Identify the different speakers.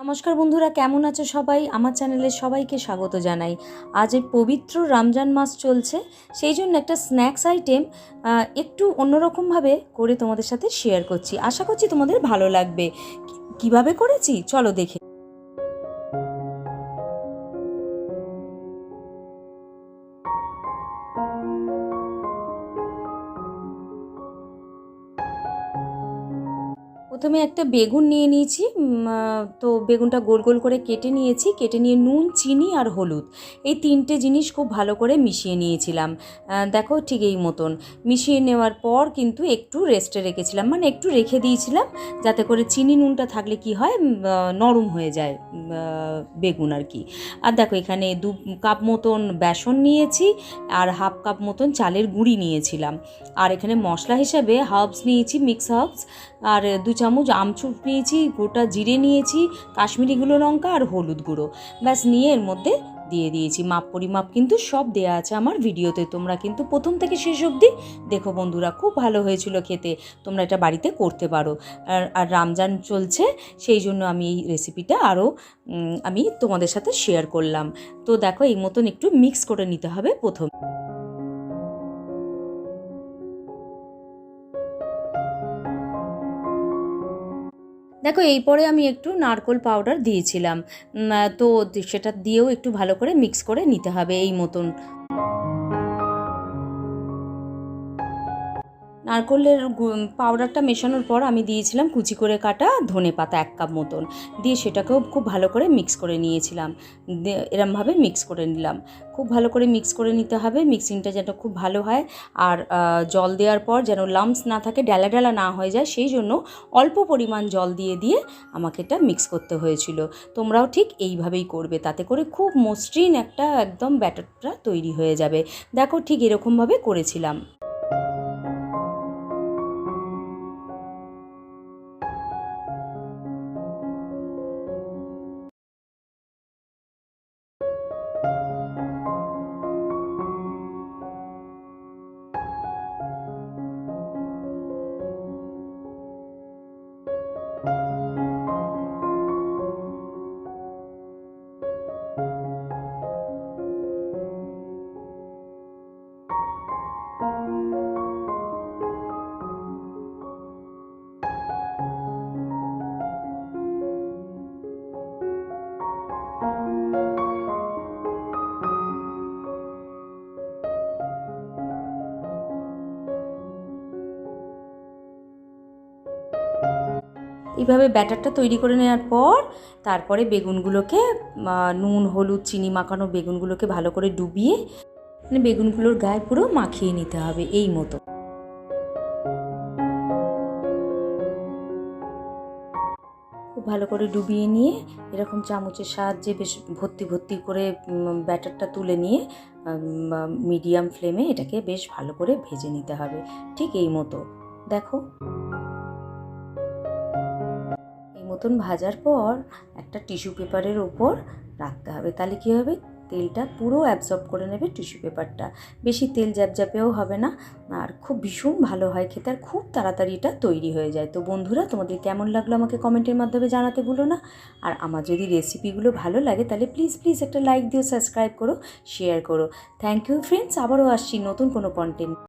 Speaker 1: নমস্কার বন্ধুরা, কেমন আছো সবাই? আমার চ্যানেলে সবাইকে স্বাগত জানাই। আজ এই পবিত্র রমজান মাস চলছে, সেই জন্য একটা স্ন্যাক্স আইটেম একটু অন্যরকমভাবে করে তোমাদের সাথে শেয়ার করছি। আশা করছি তোমাদের ভালো লাগবে। কিভাবে করেছি চলো দেখে। প্রথমে একটা বেগুন নিয়ে নিয়েছি। তো বেগুনটা গোল গোল করে কেটে নিয়েছি। কেটে নিয়ে নুন, চিনি আর হলুদ এই তিনটে জিনিস খুব ভালো করে মিশিয়ে নিয়েছিলাম। দেখো ঠিক এই মতন মিশিয়ে নেওয়ার পর কিন্তু একটু রেস্টে রেখেছিলাম, মানে একটু রেখে দিয়েছিলাম যাতে করে চিনি নুনটা থাকলে কি হয়, নরম হয়ে যায় বেগুন আর কি। আর দেখো এখানে 2 কাপ মতন বেসন নিয়েছি আর হাফ কাপ মতন চালের গুঁড়ি নিয়েছিলাম। আর এখানে মশলা হিসাবে হার্বস নিয়েছি, মিক্স হার্বস, আর 2 চামচ আমচুর নিয়েছি, গোটা জিরে নিয়েছি, কাশ্মীরি গুঁড়ো লঙ্কা আর হলুদ গুঁড়ো। ব্যাস নিয়ে এর মধ্যে দিয়ে দিয়েছি। মাপ পরিমাপ কিন্তু সব দেয়া আছে আমার ভিডিওতে, তোমরা কিন্তু প্রথম থেকে শেষ অবধি দেখো বন্ধুরা। খুব ভালো হয়েছিল খেতে, তোমরা এটা বাড়িতে করতে পারো। আর রমজান চলছে সেই জন্য আমি এই রেসিপিটা আরও আমি তোমাদের সাথে শেয়ার করলাম। তো দেখো এই মতন একটু মিক্স করে নিতে হবে প্রথম। দেখো এই পরে আমি একটু নারকেল পাউডার দিয়েছিলাম। তো সেটা দিয়েও একটু ভালো করে মিক্স করে নিতে হবে এই মতন। নারকেলের পাউডারটা মেশানোর পর আমি দিয়েছিলাম কুচি করে কাটা ধনেপাতা 1 কাপ মতন, দিয়ে সেটাকেও খুব ভালো করে মিক্স করে নিয়েছিলাম। এরমভাবে মিক্স করে নিলাম। খুব ভালো করে মিক্স করে নিতে হবে, মিক্সিংটা যেন খুব ভালো হয়। আর জল দেওয়ার পর যেন লাম্পস না থাকে, ডালা ডালা না হয়ে যায়, সেই জন্য অল্প পরিমাণ জল দিয়ে দিয়ে আমাকে এটা মিক্স করতে হয়েছিল। তোমরাও ঠিক এইভাবেই করবে, তাতে করে খুব মসৃণ একটা একদম ব্যাটারটা তৈরি হয়ে যাবে। দেখো ঠিক এরকমভাবে করেছিলাম। এইভাবে ব্যাটারটা তৈরি করে নেওয়ার পর তারপরে বেগুনগুলোকে নুন হলুদ চিনি মাখানো বেগুনগুলোকে ভালো করে ডুবিয়ে, মানে বেগুনগুলোর গায়ে পুরো মাখিয়ে নিতে হবে এই মতো। খুব ভালো করে ডুবিয়ে নিয়ে এরকম চামচের সাহায্যে বেশ ভর্তি ভর্তি করে ব্যাটারটা তুলে নিয়ে মিডিয়াম ফ্লেমে এটাকে বেশ ভালো করে ভেজে নিতে হবে ঠিক এই মতো। দেখো মতন ভাজার পর একটা টিস্যু পেপারের ওপর রাখতে হবে, তাহলে কী হবে, তেলটা পুরো অ্যাবজর্ব করে নেবে টিস্যু পেপারটা। বেশি তেল জ্যাপজ্যাপেও হবে না, আর খুব ভীষণ ভালো হয় খেতে, আর খুব তাড়াতাড়ি এটা তৈরি হয়ে যায়। তো বন্ধুরা, তোমাদের কেমন লাগলো আমাকে কমেন্টের মাধ্যমে জানাতে ভুলো না। আর আমার যদি রেসিপিগুলো ভালো লাগে তাহলে প্লিজ প্লিজ একটা লাইক দিও, সাবস্ক্রাইব করো, শেয়ার করো। থ্যাংক ইউ ফ্রেন্ডস, আবারও আসছি নতুন কোনো কন্টেন্ট।